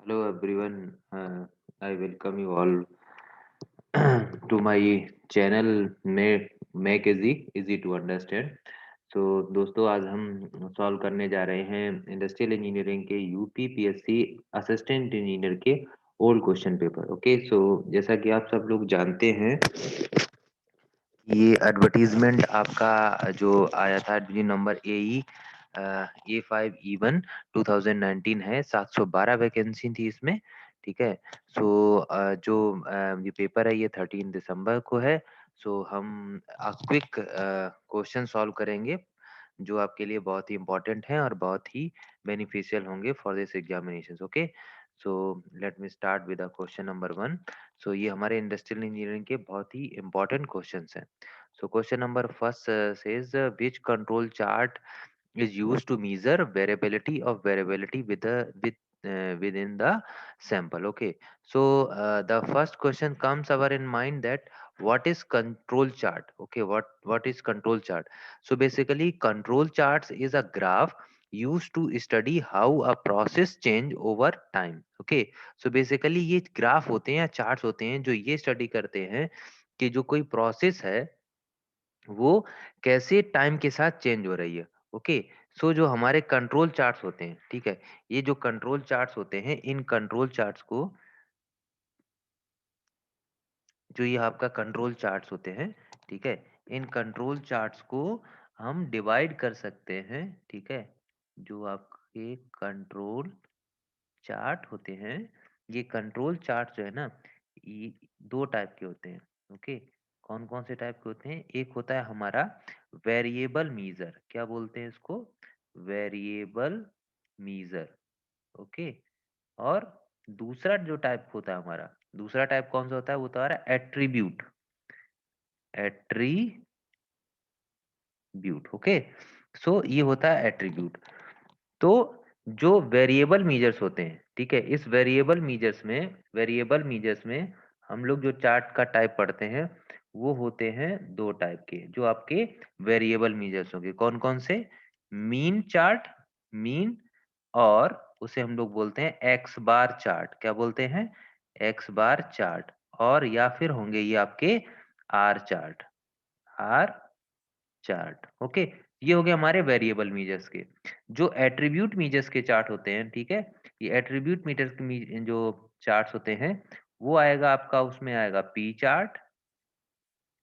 Hello everyone, I welcome you all to my channel Make easy to understand. So दोस्तों आज हम solve करने जा रहे हैं इंडस्ट्रियल इंजीनियरिंग के यूपीपीएससी असिस्टेंट इंजीनियर के ओल्ड क्वेश्चन पेपर। ओके, सो जैसा कि आप सब लोग जानते हैं, ये एडवर्टीजमेंट आपका जो आया था जी नंबर A5E1 2019 है। 712 वैकेंसी थी इसमें। ठीक है। सो जो ये पेपर है ये 13 दिसंबर को है। सो हम क्विक क्वेश्चन सॉल्व करेंगे जो आपके लिए बहुत ही इंपॉर्टेंट है और बहुत ही बेनिफिशियल होंगे for this examination. Okay, so let me start with question number 1। सो ये हमारे इंडस्ट्रियल इंजीनियरिंग के बहुत ही इंपॉर्टेंट क्वेश्चंस हैं। So question number first says which control chart is used to measure variability of variability within the sample. Okay, so the first question comes our in mind that what is control chart. Okay, what is control chart? So basically control charts is a graph used to study how a process change over time. Okay, so basically ये graph होते हैं या charts होते हैं जो ये study करते हैं कि जो कोई प्रोसेस है वो कैसे टाइम के साथ चेंज हो रही है। ओके, सो जो हमारे कंट्रोल चार्ट्स होते हैं, ठीक है, ये जो कंट्रोल चार्ट्स होते हैं, इन कंट्रोल चार्ट्स को, जो ये आपका कंट्रोल चार्ट्स होते हैं, ठीक है, इन कंट्रोल चार्ट्स को हम डिवाइड कर सकते हैं। ठीक है, जो आपके कंट्रोल चार्ट होते हैं, ये कंट्रोल चार्ट जो है ना, ये दो टाइप के होते हैं। ओके, कौन कौन से टाइप के होते हैं? एक होता है हमारा वेरिएबल मीजर, क्या बोलते हैं इसको? Variable measure. ओके, और दूसरा जो टाइप होता है हमारा, दूसरा टाइप कौन सा होता है? वो होता है एट्रीब्यूट। एट्रीब्यूट। ओके, सो ये होता है एट्रीब्यूट। तो जो वेरिएबल मीजर्स होते हैं, ठीक है, इस वेरिएबल मीजर्स में हम लोग जो चार्ट का टाइप पढ़ते हैं वो होते हैं दो टाइप के, जो आपके वेरिएबल मीजर्स होंगे। कौन कौन से? मीन चार्ट, मीन, और उसे हम लोग बोलते हैं एक्स बार चार्ट। क्या बोलते हैं? X bar chart. और या फिर होंगे ये आपके R chart. R chart. Okay, ये हो गए हमारे वेरिएबल मीजर्स के। जो एट्रीब्यूट मीजर्स के चार्ट होते हैं, ठीक है, ये एट्रीब्यूट मीटर्स के जो चार्ट्स होते हैं वो आएगा आपका, उसमें आएगा P chart,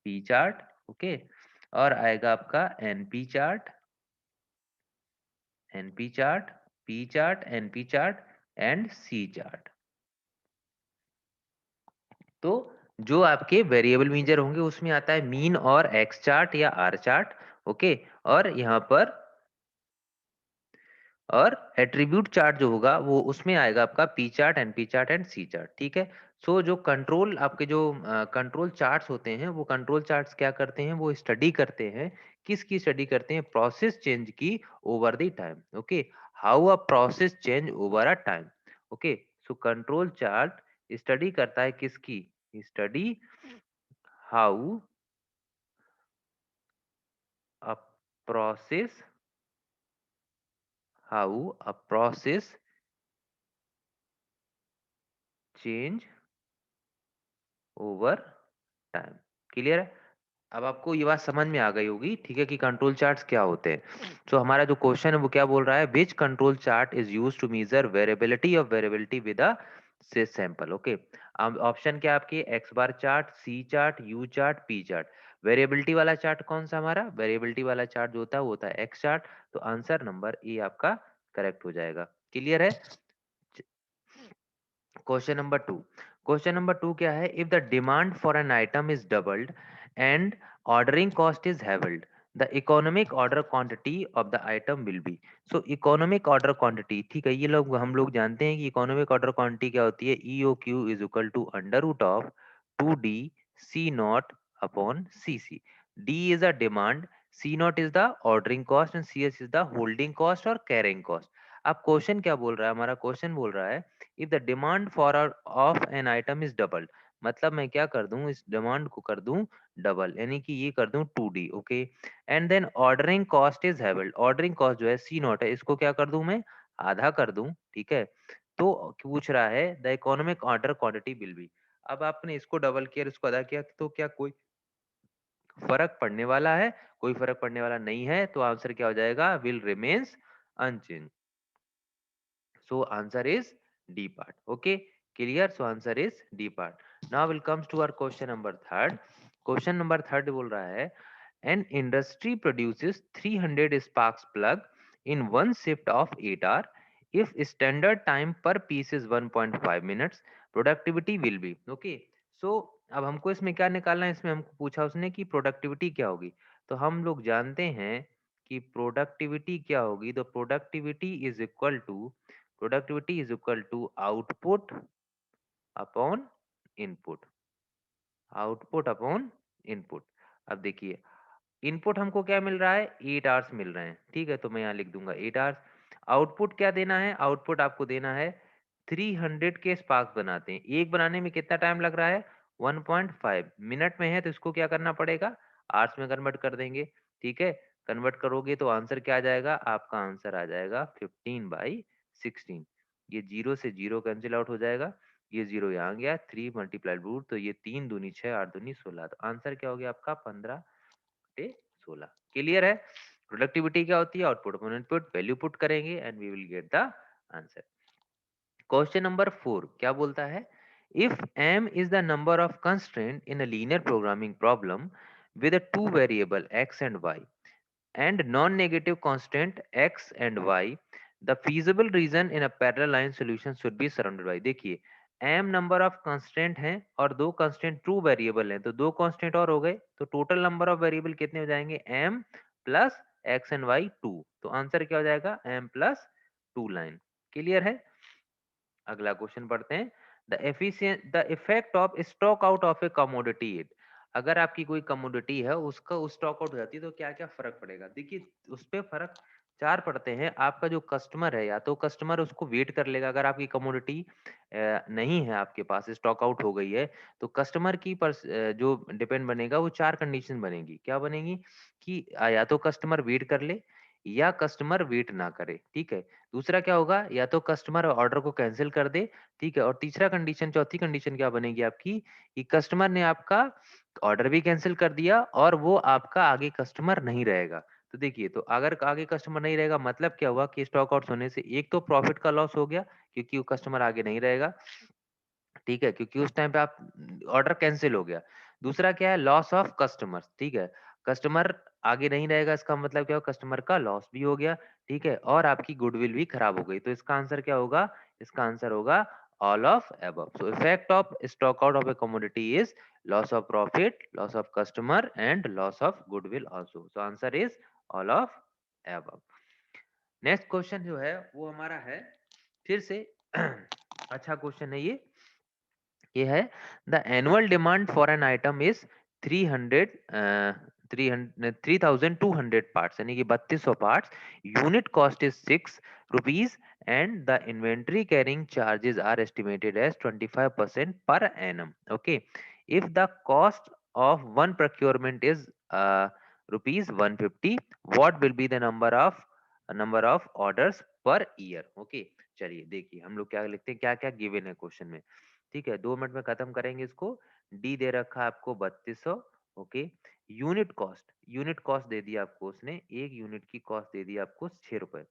P chart. Okay, और आएगा आपका NP chart, NP chart, P chart, NP chart and C chart. तो जो आपके वेरिएबल मीजर होंगे उसमें आता है मीन और एक्स चार्ट या आर चार्ट। ओके, और यहाँ पर और एट्रीब्यूट चार्ट जो होगा वो उसमें आएगा आपका P chart, NP chart and C chart. ठीक है, सो जो कंट्रोल आपके जो कंट्रोल चार्ट्स होते हैं, वो कंट्रोल चार्ट्स क्या करते हैं? वो स्टडी करते हैं, किसकी स्टडी करते हैं? प्रोसेस चेंज की over the time. Okay, how a process change over a time. Okay, so control chart study करता है किसकी? Study how a process, how a process change over time. Clear है? अब आपको ये बात समझ में आ गई होगी, ठीक है, कि कंट्रोल चार्ट्स क्या होते हैं। तो हमारा जो क्वेश्चन है वो क्या बोल रहा है? Which control chart is used to measure variability of variability with a say sample. Okay, अब ऑप्शन क्या है आपके? X bar chart, C chart, U chart, P chart. Variability वाला चार्ट कौन सा? हमारा वेरिएबिलिटी वाला चार्ट जो होता है वो होता है एक्स चार्ट। तो आंसर नंबर ए आपका करेक्ट हो जाएगा। क्लियर है? Question number two. Question number two क्या है? If the demand for an item is doubled and ordering cost is halved, the economic order quantity of the item will be. So economic order quantity, ठीक है, ये लोग हम लोग जानते हैं कि इकोनॉमिक ऑर्डर क्वांटिटी क्या होती है? E O Q is equal to under root of 2d C naught upon C C. D is a demand, C naught is the ordering cost and C S is the holding cost और carrying cost. अब question क्या बोल रहा है? हमारा question बोल रहा है if the demand for of an item is double, मतलब मैं क्या कर दूं? इस डिमांड को कर दूं डबल, यानी कि ये कर दूं 2d। Okay, and then ordering cost is halved, ordering cost जो है सी नॉट है, इसको क्या कर दूं मैं? आधा कर दूं। ठीक है, तो पूछ रहा है the economic order quantity will be. अब आपने इसको डबल किया, इसको अदा किया, तो क्या कोई फर्क पड़ने वाला है? कोई फर्क पड़ने वाला नहीं है, तो आंसर क्या हो जाएगा? Will remains unchange. So answer is D part. Okay, clear? So answer is D part. Now will comes to our question number third. Question number third बोल रहा है an industry produces 300 sparks plug in one shift of 8 hour. If standard time per piece is 1.5 minutes, productivity will be okay. So अब हमको इसमें क्या निकालना है? इसमें हमको पूछा उसने कि प्रोडक्टिविटी क्या होगी। तो हम लोग जानते हैं कि प्रोडक्टिविटी क्या होगी। तो productivity is equal to output upon input. Output upon input. अब देखिए इनपुट हमको क्या मिल रहा है? 8 आवर्स मिल रहे हैं, ठीक है, तो मैं यहाँ लिख दूंगा 8 आवर्स। आउटपुट क्या देना है? आउटपुट आपको देना है 300 के स्पार्क्स बनाते हैं। एक बनाने में कितना टाइम लग रहा है? 1.5 मिनट में है, तो इसको क्या करना पड़ेगा? आवर्स में कन्वर्ट कर देंगे, ठीक है। कन्वर्ट करोगे तो आंसर क्या आ जाएगा? आपका आंसर आ जाएगा 15/16। ये जीरो से जीरो कैंसिल आउट हो जाएगा, ये जीरो यहाँ गया, 3 मल्टीप्लाइड रूट, तो ये 3 दूनी 6, 8 दूनी 16, तो आंसर क्या हो गया आपका? 15/16। क्लियर है? प्रोडक्टिविटी क्या होती है? Output upon input. Value put करेंगे and we will get the answer. Question number 4 क्या बोलता है? If m is the number of constraint in a linear programming problem with a two variable x and y and non-negative constant x and y, the feasible region in a parallel line solution should be surrounded by। देखिए m number of constant हैं और दो constant true variable हैं, तो दो constant और हो गए, तो टोटल नंबर ऑफ वेरिएबल कितने हो जाएंगे? m plus X and Y 2। तो आंसर क्या हो जाएगा? m plus 2 line. क्लियर है? अगला क्वेश्चन पढ़ते हैं। The effect of stock out of A commodity. अगर आपकी कोई कमोडिटी है उसका स्टॉक आउट हो जाती है तो क्या क्या फर्क पड़ेगा? देखिए उस पे फर्क चार पड़ते हैं। आपका जो कस्टमर है, या तो कस्टमर उसको वेट कर लेगा, अगर आपकी कमोडिटी नहीं है, आपके पास स्टॉक आउट हो गई है, तो कस्टमर की जो डिपेंड बनेगा वो चार कंडीशन बनेगी। क्या बनेगी? कि या तो कस्टमर वेट कर ले, या कस्टमर वेट ना करे, ठीक है। दूसरा क्या होगा? या तो कस्टमर ऑर्डर को कैंसिल कर दे, ठीक है। और तीसरा कंडीशन, चौथी कंडीशन क्या बनेगी आपकी? कि कस्टमर ने आपका ऑर्डर भी कैंसिल कर दिया और वो आपका आगे कस्टमर नहीं रहेगा। तो देखिए, तो अगर आगे कस्टमर नहीं रहेगा मतलब क्या हुआ? कि स्टॉक आउट होने से एक तो प्रॉफिट का लॉस हो गया, क्योंकि वो कस्टमर आगे नहीं रहेगा, ठीक है, क्योंकि उस टाइम पे आप ऑर्डर कैंसिल हो गया। दूसरा क्या है? लॉस ऑफ कस्टमर, ठीक है। कस्टमर आगे नहीं रहेगा, इसका मतलब क्या हो? कस्टमर का लॉस भी हो गया, ठीक है, और आपकी गुडविल भी खराब हो गई। तो इसका आंसर क्या होगा? इसका आंसर होगा all of above. So effect of stock out of A commodity is loss of profit, loss of customer and loss of goodwill also. So answer is all of above. Next question जो है वो हमारा है फिर से अच्छा question है ये है the annual demand for an item is 300 3200 parts, यानी कि 3200 parts. Unit cost is 6 rupees and the inventory carrying charges are estimated as 25% per annum. Okay, if the cost of one procurement is rupees 150, what will be the number of orders per year. Okay, चलिए देखिए हम लोग क्या लिखते हैं, क्या क्या given है क्वेश्चन में, ठीक है। 2 मिनट में खत्म करेंगे इसको। डी दे रखा है आपको 3200। ओके, यूनिट कॉस्ट दे दिया आपको उसने, एक यूनिट की कॉस्ट दे दी आपको 6 रुपए।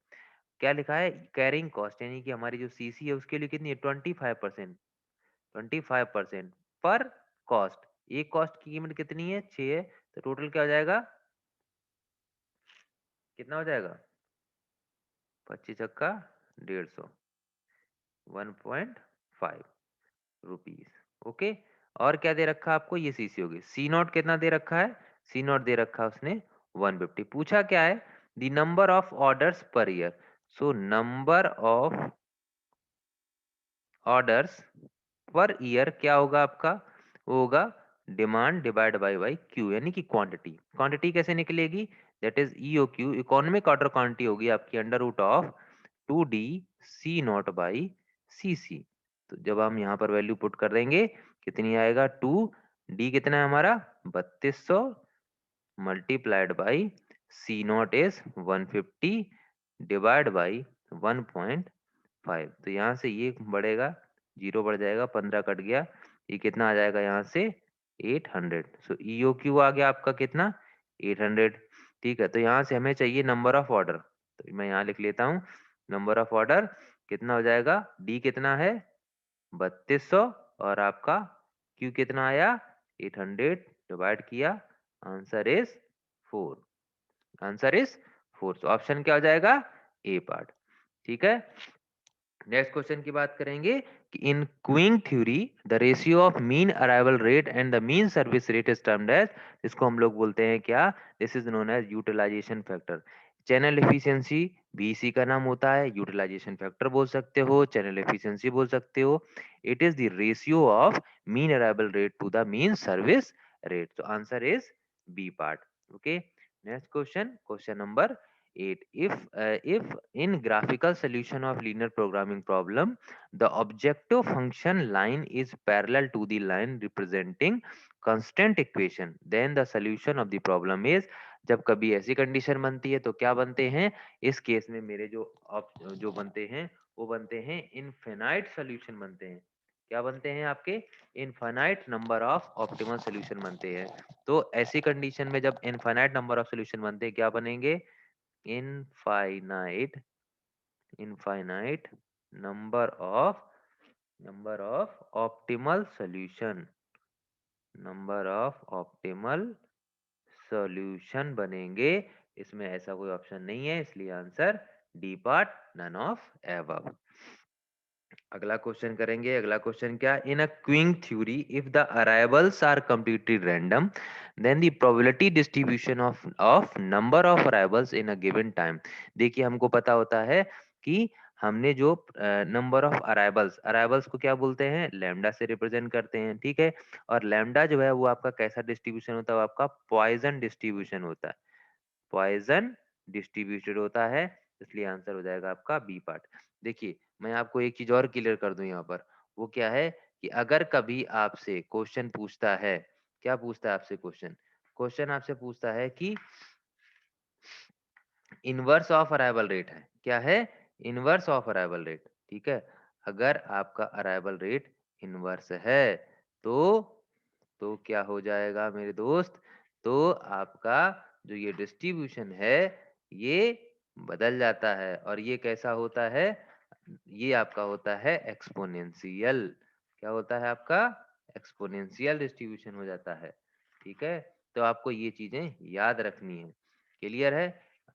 क्या लिखा है? कैरिंग कॉस्ट, यानी कि हमारी जो सीसी है उसके लिए कितनी है? 25%। 25% पर कॉस्ट, एक कॉस्ट की कीमत कितनी है? 6 है, तो टोटल क्या हो जाएगा? कितना हो जाएगा? 25 चक्का 150, 1.5 रुपीज। ओके, और क्या दे रखा है आपको? ये सीसी होगी। सी नॉट कितना दे रखा है? सी नॉट दे रखा है उसने 150। पूछा क्या है? The number of orders per year. So number of orders per year क्या होगा आपका? वो होगा डिमांड डिवाइड बाई क्यू, यानी कि क्वांटिटी। क्वांटिटी कैसे निकलेगी? That is EO Q, economic order quantity होगी आपकी under root of 2D C naught by C C. तो जब हम यहाँ पर वैल्यू पुट कर देंगे कितनी आएगा? 2D कितना है हमारा? 3200 multiplied by C naught is 150 divide by 1.5। 5। तो यहाँ से ये बढ़ेगा, 0 बढ़ जाएगा, 15 कट गया, ये कितना आ जाएगा यहाँ से 800। सो EOQ आ गया आपका कितना 800। ठीक है, तो यहाँ से हमें चाहिए नंबर ऑफ ऑर्डर, तो मैं यहाँ लिख लेता हूँ नंबर ऑफ ऑर्डर कितना हो जाएगा, डी कितना है 3200 और आपका क्यू कितना आया 800, डिवाइड किया, आंसर इज 4। Answer is 4। तो ऑप्शन क्या हो जाएगा ए पार्ट। ठीक है, नेक्स्ट क्वेश्चन की बात करेंगे कि in queuing theory the ratio of mean arrival rate and the mean service rate is termed as, इसको हम लोग बोलते हैं क्या, this is known as utilisation factor. Channel efficiency भी इसी का नाम होता है, यूटिलाइजेशन फैक्टर बोल सकते हो, चैनल एफिशिएंसी बोल सकते हो। It is the ratio of mean arrival rate to the mean service rate. तो answer is B part. Okay, next question, question number 8. If in graphical solution of linear programming problem, the objective function line is parallel to the line representing constant equation, then the solution of the problem is, जब कभी ऐसी condition बनती है तो क्या बनते हैं, इस केस में मेरे जो बनते हैं वो बनते हैं इनफिनाइट सॉल्यूशन बनते हैं। क्या बनते हैं आपके, infinite number of optimal solution बनते हैं। तो ऐसी कंडीशन में जब इनफाइनाइट नंबर ऑफ सॉल्यूशन बनते हैं क्या बनेंगे, infinite infinite number of optimal solution, number of optimal solution बनेंगे। इसमें ऐसा कोई ऑप्शन नहीं है, इसलिए answer D part, none of above. अगला क्वेश्चन करेंगे, अगला क्वेश्चन क्या, in a queuing theory if the arrivals are completely random then the probability distribution of number of arrivals in a given time. देखिए हमको पता होता है कि हमने जो नंबर ऑफ अराइवल्स, अराइवल्स को क्या बोलते हैं, लैम्डा से रिप्रेजेंट करते हैं। ठीक है, और लैम्डा जो है वो आपका कैसा डिस्ट्रीब्यूशन होता है, वो आपका पॉइजन डिस्ट्रीब्यूशन होता है, पॉइजन डिस्ट्रीब्यूटेड होता है, इसलिए आंसर हो जाएगा आपका बी पार्ट। देखिए मैं आपको एक चीज और क्लियर कर दूं यहाँ पर, वो क्या है कि अगर कभी आपसे क्वेश्चन पूछता है, क्या पूछता है आपसे क्वेश्चन, क्वेश्चन आपसे पूछता है कि इनवर्स ऑफ अराइवल रेट है, क्या है, इनवर्स ऑफ अराइवल रेट। ठीक है, अगर आपका अराइवल रेट इनवर्स है तो क्या हो जाएगा मेरे दोस्त, तो आपका जो ये डिस्ट्रीब्यूशन है ये बदल जाता है, और ये कैसा होता है, ये आपका होता है एक्सपोनेंशियल। क्या होता है आपका, एक्सपोनेंशियल डिस्ट्रीब्यूशन हो जाता है। ठीक है, तो आपको ये चीजें याद रखनी है, क्लियर है,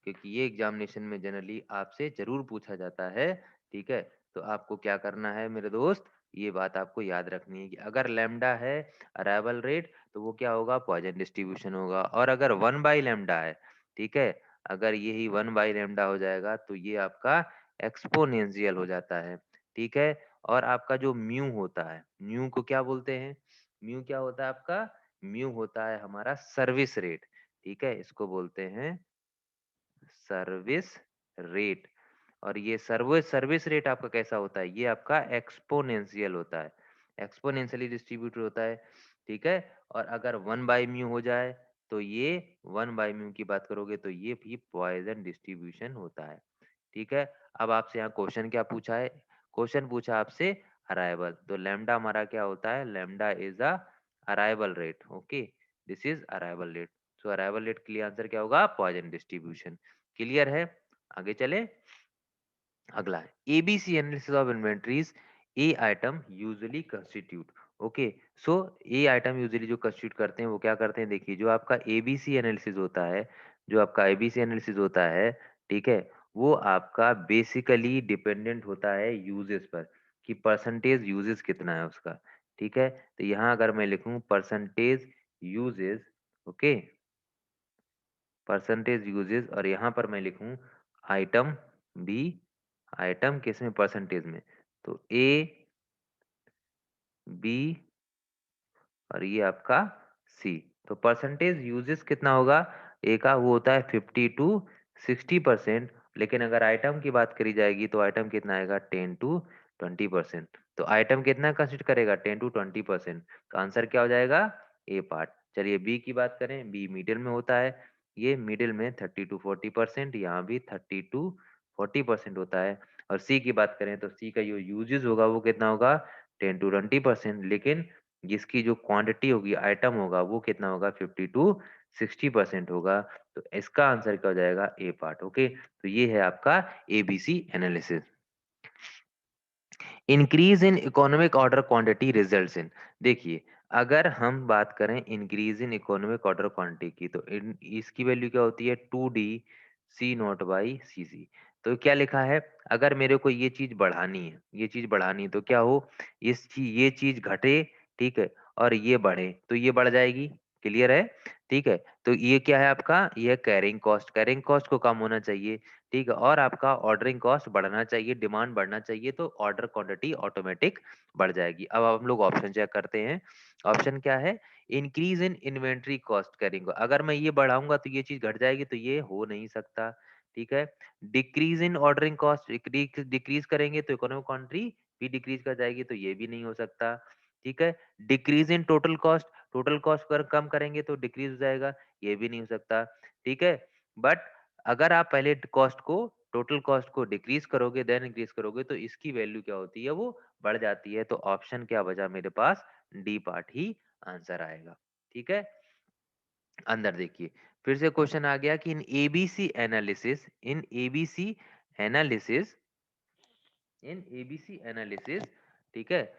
क्योंकि ये एग्जामिनेशन में जनरली आपसे जरूर पूछा जाता है। ठीक है, तो आपको क्या करना है मेरे दोस्त, ये बात आपको याद रखनी है कि अगर लैम्डा है अराइवल रेट तो वो क्या होगा, पॉइजन डिस्ट्रीब्यूशन होगा, और अगर 1/λ है, ठीक है, अगर यही 1/λ हो जाएगा तो ये आपका एक्सपोनेंशियल हो जाता है। ठीक है, और आपका जो म्यू होता है, म्यू को क्या बोलते हैं, म्यू क्या होता है आपका, म्यू होता है हमारा सर्विस रेट। ठीक है, इसको बोलते हैं सर्विस रेट, और ये सर्विस सर्विस रेट आपका कैसा होता है, ये आपका एक्सपोनेंशियल होता है, एक्सपोनेंशियली डिस्ट्रीब्यूटेड होता है। ठीक है, और अगर 1/μ हो जाए तो ये 1/μ की बात करोगे तो ये भी पॉइजन डिस्ट्रीब्यूशन होता है। ठीक है, अब आपसे यहाँ क्वेश्चन क्या पूछा है, क्वेश्चन पूछा आपसे अराइवल, तो लैम्डा हमारा क्या होता है, lambda is a arrival rate. Okay, this is arrival rate. So arrival rate के लिए आंसर क्या होगा, पॉइजन डिस्ट्रीब्यूशन। क्लियर है, आगे चले, अगला है ABC analysis of inventories, A item usually constitute. Okay, so A item usually जो कंस्टिट्यूट करते हैं वो क्या करते हैं, देखिए जो आपका एबीसी एनालिसिस होता है, जो आपका एबीसी एनालिसिस होता है, ठीक है, वो आपका बेसिकली डिपेंडेंट होता है यूजेस पर, कि परसेंटेज यूजेस कितना है उसका। ठीक है, तो यहाँ अगर मैं लिखूं percentage uses, okay, percentage uses, और यहाँ पर मैं लिखूं आइटम बी, आइटम किस में, परसेंटेज में, तो ए बी और ये आपका सी। तो परसेंटेज यूजेस कितना होगा, ए का वो होता है 50 to 60%, लेकिन अगर आइटम की बात करी जाएगी तो आइटम कितना आएगा 10 to 20%। तो आइटम कितना कंसिडर करेगा 10 to 20%, तो आंसर क्या हो जाएगा ए पार्ट। चलिए बी की बात करें, बी मिडिल में होता है, ये मिडिल में 30 to 40%, यहाँ भी 30 to 40% होता है। और सी की बात करें तो सी का जो यूजेस होगा वो कितना होगा 10 to 20%, लेकिन जिसकी जो क्वांटिटी होगी आइटम होगा वो कितना होगा 50 to 60% होगा। तो इसका आंसर क्या हो जाएगा ए पार्ट। ओके, तो ये है आपका ABC analysis. Increase in economic order quantity results in, देखिए अगर हम बात करें increase in economic order quantity की तो इसकी वैल्यू क्या होती है 2D C naught by C C. तो क्या लिखा है, अगर मेरे को ये चीज बढ़ानी है, ये चीज बढ़ानी है तो क्या हो, ये चीज घटे, ठीक है, और ये बढ़े तो ये बढ़ जाएगी। क्लियर है? ठीक है, तो ये क्या है आपका, ये कैरिंग कॉस्ट, कैरिंग कॉस्ट को कम होना चाहिए, ठीक है, और आपका ऑर्डरिंग कॉस्ट बढ़ना चाहिए, डिमांड बढ़ना चाहिए, तो ऑर्डर क्वांटिटी ऑटोमेटिक बढ़ जाएगी। अब हम लोग ऑप्शन चेक करते हैं। ऑप्शन क्या है, इंक्रीज इन इन्वेंट्री कॉस्ट करेंगे, अगर मैं ये बढ़ाऊंगा तो ये चीज घट जाएगी, तो ये हो नहीं सकता। ठीक है, decrease in ordering cost, decrease करेंगे तो इकोनॉमिक क्वांटिटी भी डिक्रीज कर जाएगी, तो ये भी नहीं हो सकता। ठीक है, decrease in total cost, total cost अगर कम करेंगे तो डिक्रीज हो जाएगा, ये भी नहीं हो सकता। ठीक है, बट अगर आप पहले कॉस्ट को, टोटल कॉस्ट को डिक्रीज करोगे देन इंक्रीज करोगे तो इसकी वैल्यू क्या होती है, वो बढ़ जाती है। तो ऑप्शन क्या बचा मेरे पास, डी पार्ट ही आंसर आएगा। ठीक है, अंदर देखिए, फिर से क्वेश्चन आ गया कि in ABC analysis, in ABC analysis, in ABC analysis, ठीक है,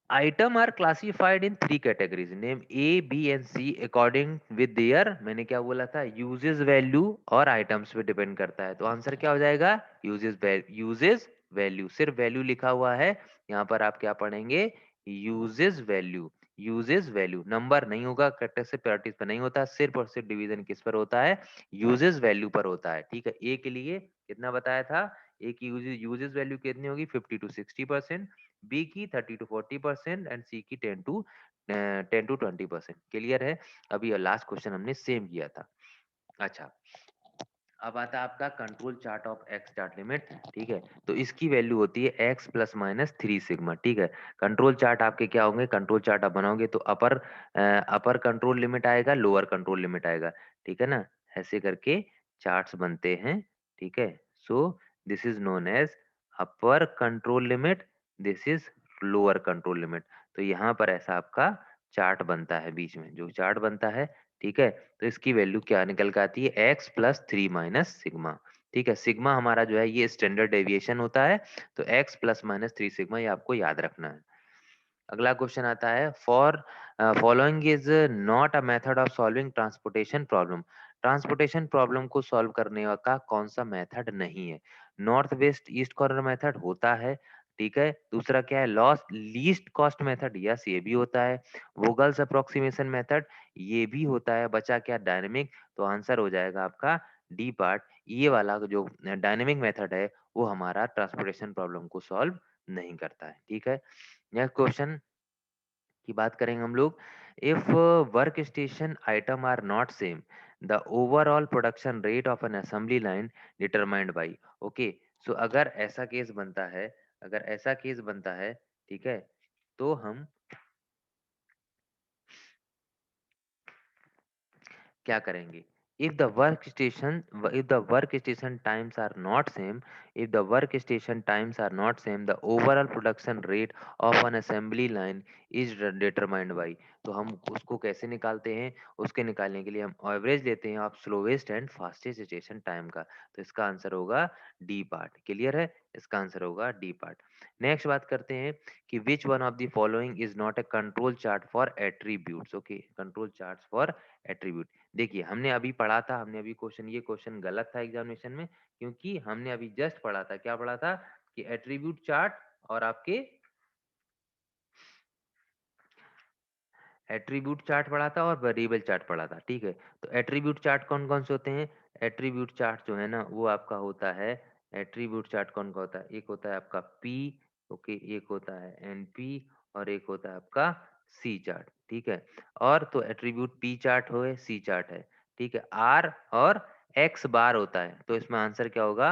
item are classified in 3 categories, name A B and C according with their, मैंने क्या बोला था, यूजेस वैल्यू और आइटम्स पे डिपेंड करता है। तो आंसर क्या हो जाएगा, यूजेस वैल्यू, सिर्फ वैल्यू लिखा हुआ है, यहाँ पर आप क्या पढ़ेंगे, uses value, uses value, number नहीं होगा, करेक्टर से प्रायोरिटीज पर नहीं होता, सिर्फ और सिर्फ डिवीजन किस पर होता है, यूजेस वैल्यू पर होता है। ठीक है, ए के लिए कितना बताया था, ए की यूजेस वैल्यू कितनी होगी 50 to 60%, बी की 30 to 40% एंड सी की 10 to 20%। क्लियर है? अभी लास्ट क्वेश्चन हमने सेम किया था। अच्छा, अब आता है आपका control chart of x chart limit. ठीक है, तो इसकी वैल्यू होती है एक्स प्लस माइनस 3 सिग्मा। ठीक है, कंट्रोल चार्ट आपके क्या होंगे, कंट्रोल चार्ट आप बनाओगे तो अपर कंट्रोल लिमिट आएगा, लोअर कंट्रोल लिमिट आएगा, ठीक है ना, ऐसे करके चार्ट्स बनते हैं। ठीक है, so this is known as upper control limit, this is lower control limit. तो यहाँ पर ऐसा आपका चार्ट बनता है, बीच में जो चार्ट बनता है, ठीक है, तो इसकी वैल्यू क्या निकल के आती है, एक्स प्लस 3 - सिग्मा। ठीक है, सिग्मा हमारा जो है ये स्टैंडर्ड डेविएशन होता है, तो एक्स प्लस माइनस 3 सिग्मा ये आपको याद रखना है। अगला क्वेश्चन आता है, for following is not a method of solving transportation problem, transportation problem को सॉल्व करने का कौन सा मेथड नहीं है, north west east corner method होता है, ठीक है, दूसरा क्या है, loss least cost method, yes ये भी होता है, वोगल्स अप्रोक्सीमेशन मेथड ये भी होता है, बचा क्या डायनेमिक, तो आंसर हो जाएगा आपका डी पार्ट, ये वाला जो डायनेमिक मेथड है वो हमारा ट्रांसपोर्टेशन प्रॉब्लम को सॉल्व नहीं करता है। ठीक है, नेक्स्ट क्वेश्चन की बात करेंगे हम लोग, if work station item are not same, the overall production rate of an assembly line determined by, okay, so अगर ऐसा केस बनता है, अगर ऐसा केस बनता है, ठीक है, तो हम क्या करेंगे, if the workstation times are not same, if the workstation times are not same, the overall production rate of an assembly line is determined by, तो हम उसको कैसे निकालते हैं, उसके निकालने के लिए हम एवरेज लेते हैं आप slowest and fastest station time का, तो इसका आंसर होगा डी पार्ट। क्लियर है? इसका आंसर होगा डी पार्ट। नेक्स्ट बात करते हैं कि which one of the following is not a control chart for attributes, okay, control chart for attribute. देखिए हमने अभी पढ़ा था, हमने अभी क्वेश्चन, ये क्वेश्चन गलत था एग्जामिनेशन में, क्योंकि हमने अभी जस्ट पढ़ा था, क्या पढ़ा था, कि एट्रीब्यूट चार्ट और आपके एट्रीब्यूट चार्ट पढ़ा था और वेरिएबल चार्ट पढ़ा था। ठीक है, तो एट्रीब्यूट चार्ट कौन कौन से होते हैं, एट्रीब्यूट चार्ट जो है ना वो आपका होता है, एट्रीब्यूट चार्ट कौन का होता है, एक होता है आपका पी, ओके, एक होता है एनपी, और एक होता है आपका सी चार्ट। ठीक है, और तो एट्रीब्यूट पी चार्ट हो, सी चार्ट है, ठीक है, आर और एक्स बार होता है, तो इसमें आंसर क्या होगा,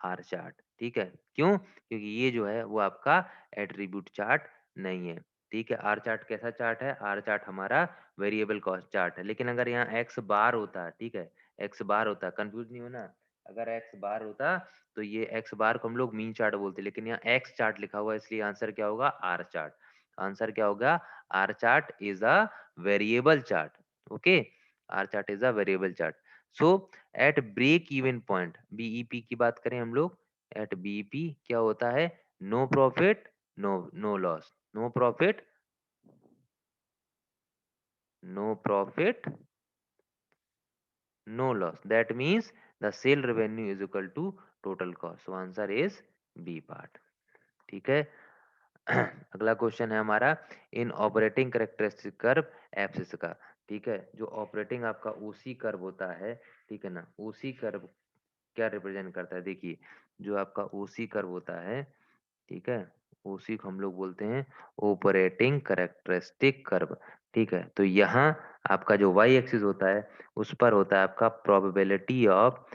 आर चार्ट। ठीक है, क्यों, क्योंकि ये जो है वो आपका एट्रीब्यूट चार्ट नहीं है। ठीक है, आर चार्ट कैसा चार्ट है, आर चार्ट हमारा वेरिएबल कॉस्ट चार्ट है, लेकिन अगर यहाँ एक्स बार होता है, ठीक है, एक्स बार होता है, कंफ्यूज नहीं होना, अगर एक्स बार होता तो ये एक्स बार को हम लोग मीन चार्ट बोलते, लेकिन यहाँ एक्स चार्ट लिखा हुआ है, इसलिए आंसर क्या होगा, आर चार्ट। आंसर क्या होगा, R chart is a variable chart. Okay, R chart is a variable chart. So at break even point, BEP की बात करें हम लोग, एट बीईपी क्या होता है, no profit no loss, no profit no profit no loss, that means the sale revenue is equal to total cost, so answer is B part। ठीक है। अगला क्वेश्चन है हमारा, इन ऑपरेटिंग करेक्टरिस्टिक कर्व एप्सिस का। ठीक है, जो ऑपरेटिंग आपका ओसी कर्व होता है, ठीक है ना, ओसी कर्व क्या रिप्रेजेंट करता है, देखिए जो आपका ओसी कर्व होता है, ठीक है, उसी को हम लोग बोलते हैं ऑपरेटिंग करेक्टरिस्टिक कर्व। ठीक है, तो यहाँ आपका जो वाई एक्सिस होता है उस पर होता है आपका probability of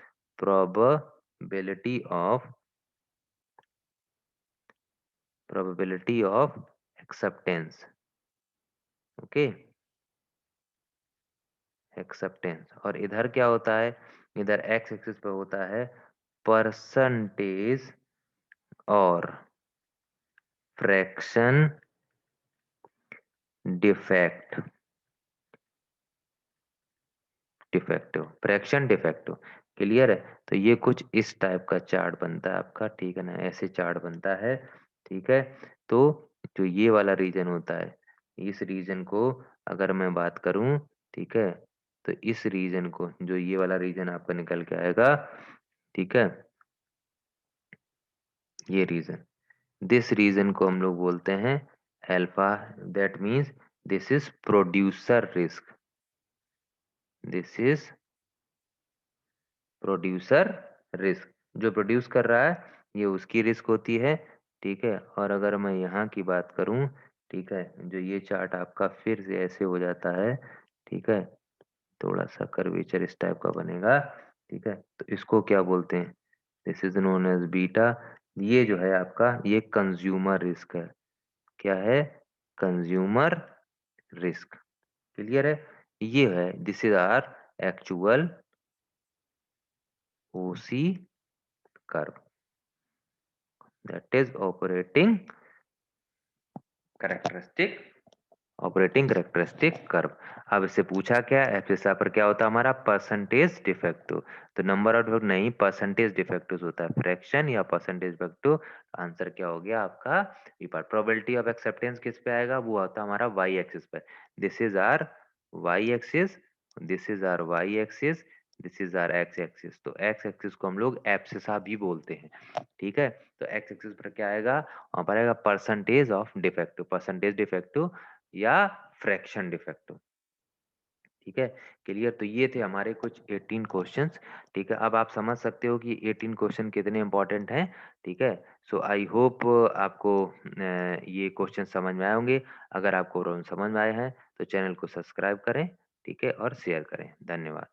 probability of acceptance. Okay, acceptance. और इधर क्या होता है, इधर एक्स एक्सिस पे होता है परसेंटेज और fraction defect, defective fraction defective. Clear है, तो ये कुछ इस टाइप का चार्ट बनता है आपका, ठीक है ना, ऐसे चार्ट बनता है। ठीक है, तो जो ये वाला रीजन होता है, इस रीजन को अगर मैं बात करूं, ठीक है, तो इस रीजन को, जो ये वाला रीजन आपका निकल के आएगा, ठीक है, ये रीजन, दिस रीजन को हम लोग बोलते हैं alpha, that means this is producer risk, this is producer risk. जो प्रोड्यूस कर रहा है ये उसकी रिस्क होती है। ठीक है, और अगर मैं यहाँ की बात करूँ, ठीक है, जो ये चार्ट आपका फिर से ऐसे हो जाता है, ठीक है, थोड़ा सा कर्वेचर इस टाइप का बनेगा। ठीक है, तो इसको क्या बोलते हैं, this is known as beta. ये जो है आपका ये कंज्यूमर रिस्क है। क्या है, कंज्यूमर रिस्क। क्लियर है, ये है, this is our actual OC curve, that is operating characteristic curve. अब इससे पूछा क्या, एफएसआ पर क्या होता है हमारा, परसेंटेज डिफेक्टिव। तो नंबर ऑफ डिफेक्ट नहीं, परसेंटेज डिफेक्टिव होता है, फ्रैक्शन या परसेंटेज डिफेक्टिव। आंसर क्या हो गया आपका B part. Probability of acceptance किस पे आएगा, वो होता है हमारा वाई एक्सिस पे। This is our Y axis, this is our Y axis, this is our X axis. तो एक्स एक्सिस को हम लोग एब्सिसा भी बोलते हैं। ठीक है, तो एक्स एक्सिस पर क्या आएगा, वहां पर आएगा percentage of defective, percentage defective या फ्रैक्शन डिफेक्टिव। ठीक है, क्लियर। तो ये थे हमारे कुछ 18 क्वेश्चंस। ठीक है, अब आप समझ सकते हो कि 18 क्वेश्चन कितने इंपॉर्टेंट हैं। ठीक है, सो आई होप आपको ये क्वेश्चन समझ में आए होंगे। अगर आपको समझ में आए हैं तो चैनल को सब्सक्राइब करें, ठीक है, और शेयर करें। धन्यवाद।